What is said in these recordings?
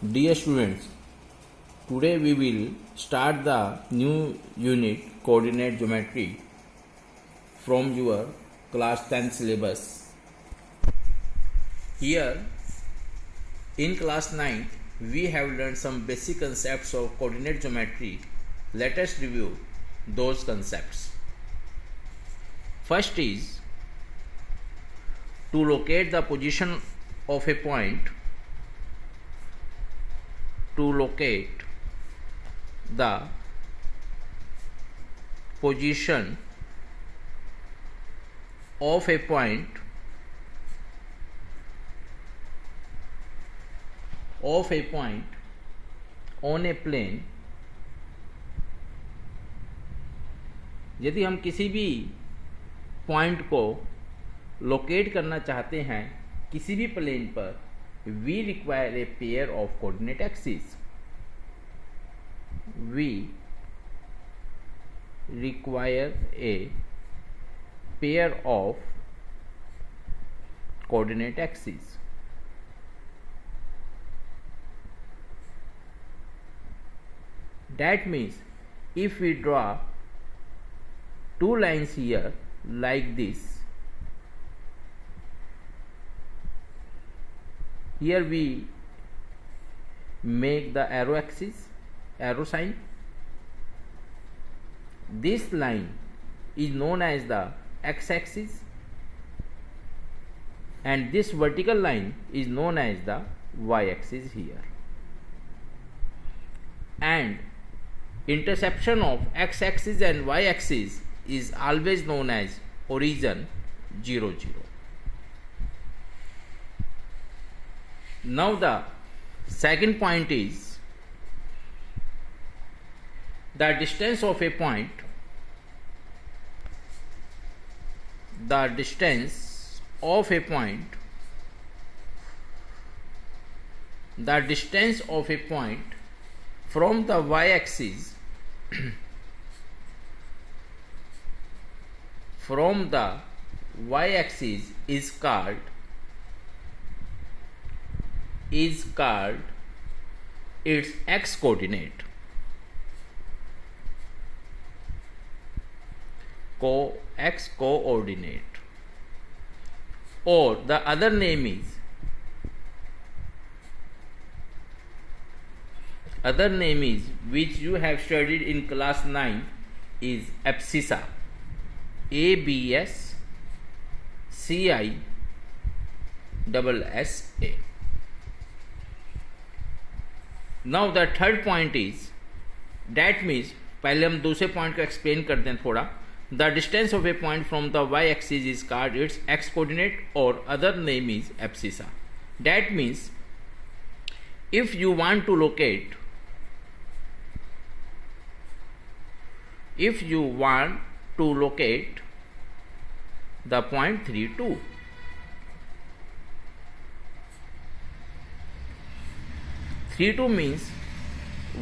Dear students, today we will start the new unit coordinate geometry from your class 10 syllabus. Here in class 9 we have learned some basic concepts of coordinate geometry. Let us review those concepts. First is to locate the position of a point. To locate the position of a point on a plane, यदि हम किसी भी point को locate करना चाहते हैं किसी भी प्लेन पर, we require a pair of coordinate axes. We require a pair of coordinate axes. That means if we draw two lines here like this, here we make the arrow sign. This line is known as the x-axis and this vertical line is known as the y-axis here, and intersection of x-axis and y-axis is always known as origin 0, 0. Now the second point is the distance of a point. The distance of a point from the y-axis is called its x coordinate. X coordinate, or the other name is which you have studied in class 9 is abscissa. ABSCISSA. Now the third point is, that means पहले हम दूसरे point को explain करते हैं थोड़ा. The distance of a point from the y-axis is called its x-coordinate, or other name is abscissa. That means if you want to locate the point 3, 2, means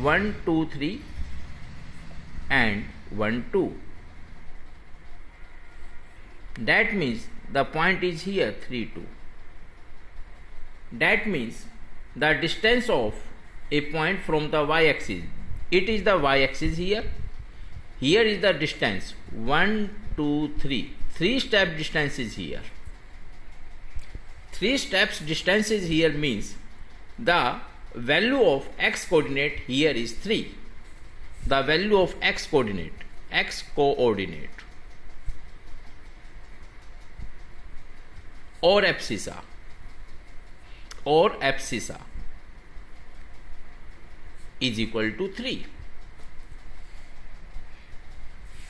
1, 2, 3 and 1, 2. That means the point is here 3, 2. That means the distance of a point from the y-axis, it is the y-axis here. Here is the distance 1, 2, 3. 3 step distance is here. 3 steps distance is here means the value of x coordinate here is 3. The value of x coordinate or abscissa is equal to 3.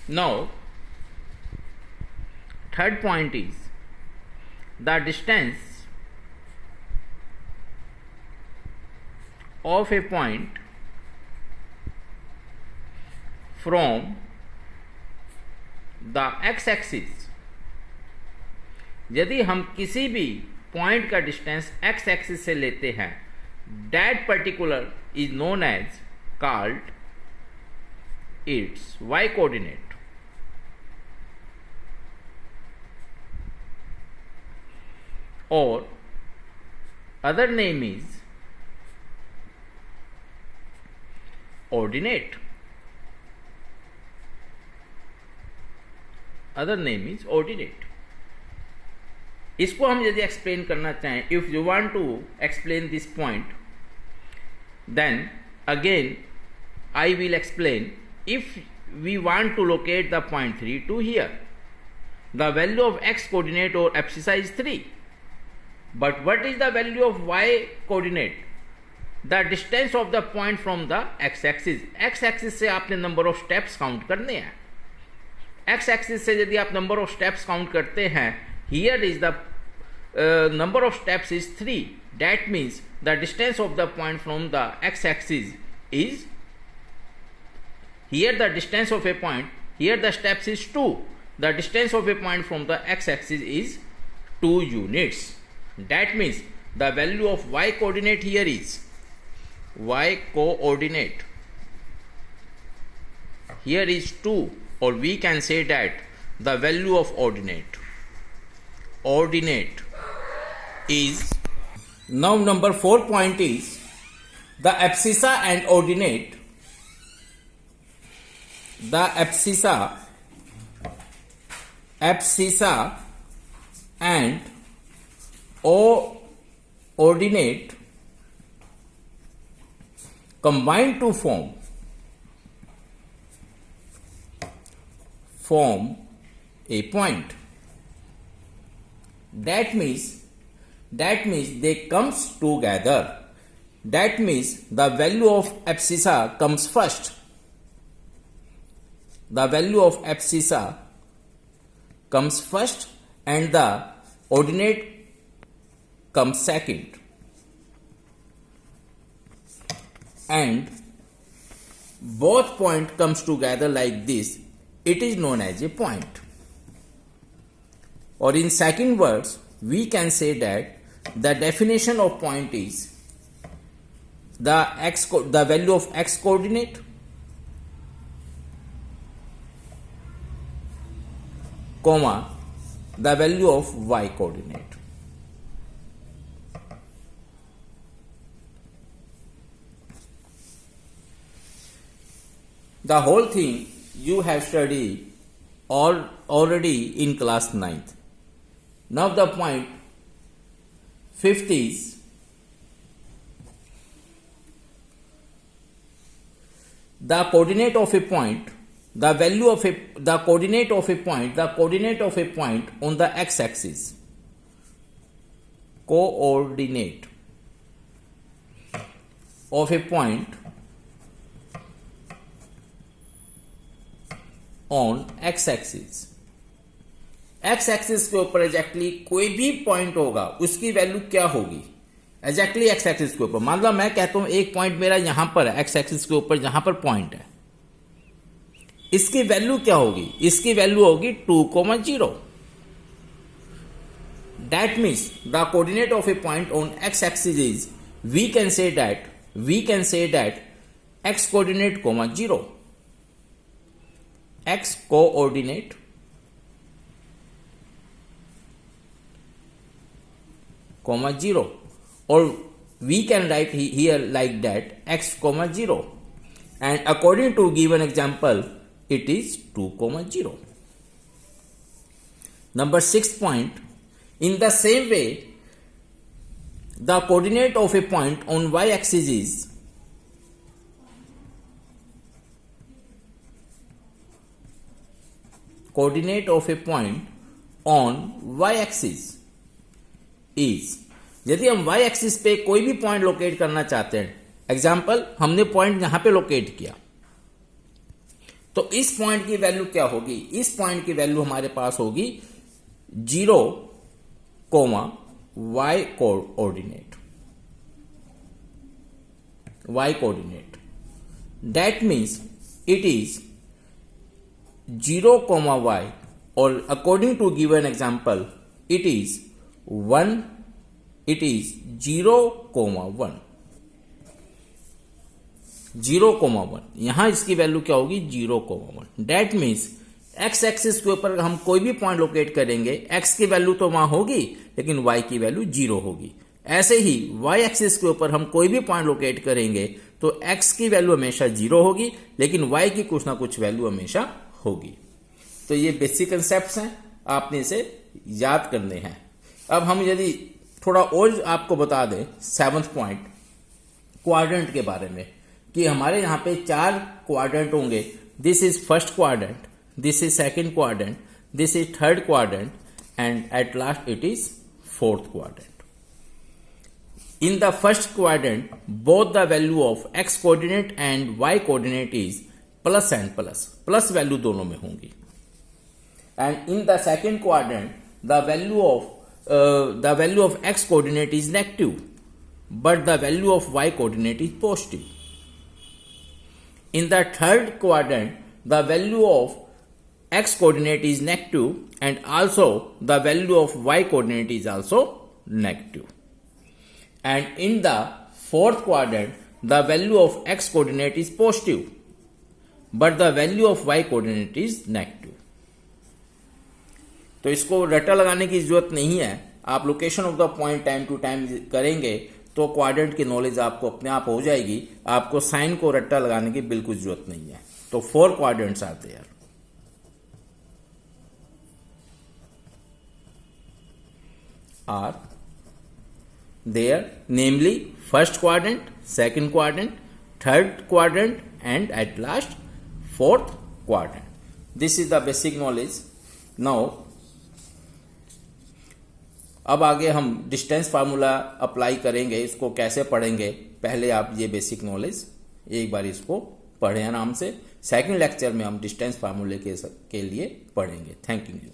Now third point is the distance of a point from the x-axis. यदि हम किसी भी point का distance x axis से लेते हैं, that particular is known as called its y coordinate. or other name is ordinate. Other name is ordinate. इसको हम यदि एक्सप्लेन करना चाहें, if you want to explain this point, then again I will explain. If we want to locate the point 3 to here, the value of x coordinate or abscissa is 3. But what is the value of y coordinate? The distance of the point from the x axis. x axis से आपने number of steps count करने हैं. x axis से यदि आप number of steps count करते हैं, here is the number of steps is 3. That means the distance of the point from the x axis is, here the distance of a point, here the steps is 2. The distance of a point from the x axis is 2 units. That means the value of y coordinate here is, y coordinate here is 2, or we can say that the value of ordinate is, now number 4 point is the abscissa and ordinate. The abscissa and ordinate combine to form a point. That means they comes together. That means the value of abscissa comes first. The value of abscissa comes first and the ordinate comes second. And both point comes together like this. It is known as a point. Or in second words, we can say that the definition of point is the value of x coordinate comma the value of y coordinate. The whole thing you have studied already in class 9th. Now the point 5th is the coordinate of a point, the coordinate of a point on the x-axis. Coordinate of a point on x-axis. x-axis के ऊपर exactly कोई भी point होगा उसकी value क्या होगी exactly x-axis के ऊपर. मान लो मैं कहता हूं एक पॉइंट मेरा यहां पर है, x-axis के ऊपर जहां पर पॉइंट है, इसकी वैल्यू क्या होगी? इसकी वैल्यू होगी 2,0. That means the coordinate of a point on x-axis is, we can say that x coordinate, 0. X coordinate comma 0, or we can write here like that x comma 0, and according to given example it is 2,0. Number 6 point, in the same way the coordinate of a point on y-axis is coordinate of a point on y-axis is, यदि हम y-axis पे कोई भी point locate करना चाहते हैं, example हमने point यहां पे लोकेट किया, तो इस पॉइंट की वैल्यू क्या होगी? इस पॉइंट की वैल्यू हमारे पास होगी 0, y coordinate. That means it is 0, y, or according to given example it is 1, it is 0, 1. 0,1, यहां इसकी वैल्यू क्या होगी? 0,1. That means x एक्सिस के ऊपर हम कोई भी पॉइंट लोकेट करेंगे, x की वैल्यू तो वहां होगी लेकिन y की वैल्यू 0 होगी. ऐसे ही y एक्सिस के ऊपर हम कोई भी पॉइंट लोकेट करेंगे तो x की वैल्यू हमेशा 0 होगी, लेकिन y की कुछ ना कुछ वैल्यू हमेशा होगी। तो ये बेसिक कंसेप्ट्स हैं, आपने इसे याद करने हैं। अब हम यदि थोड़ा और आपको बता दें 7th पॉइंट क्वाड्रेंट के बारे में, कि हमारे यहाँ पे 4 क्वाड्रेंट होंगे। This is first quadrant, this is second quadrant, this is third quadrant and at last it is fourth quadrant. In the first quadrant, both the value of x coordinate and y coordinate is plus and plus. Plus value दोनों में होंगी. And in the second quadrant, the value of x coordinate is negative, but the value of y coordinate is positive. In the third quadrant, the value of x coordinate is negative, and also the value of y coordinate is also negative. And in the fourth quadrant, the value of x coordinate is positive, but the value of y coordinate is negative. तो इसको रट्टा लगाने की जरूरत नहीं है, आप location of the point time to time करेंगे तो क्वाड्रेंट की नॉलेज आपको अपने आप हो जाएगी। आपको साइन को रट्टा लगाने की बिल्कुल जरूरत नहीं है। तो 4 क्वाड्रेंट्स आते हैं are there, namely first quadrant, second quadrant, third quadrant and at last fourth quadrant. This is the basic knowledge. Now अब आगे हम डिस्टेंस फार्मूला अप्लाई करेंगे, इसको कैसे पढ़ेंगे पहले आप ये बेसिक नॉलेज एक बार इसको पढ़ें आराम से। सेकंड लेक्चर में हम डिस्टेंस फार्मूले के लिए पढ़ेंगे। Thank you.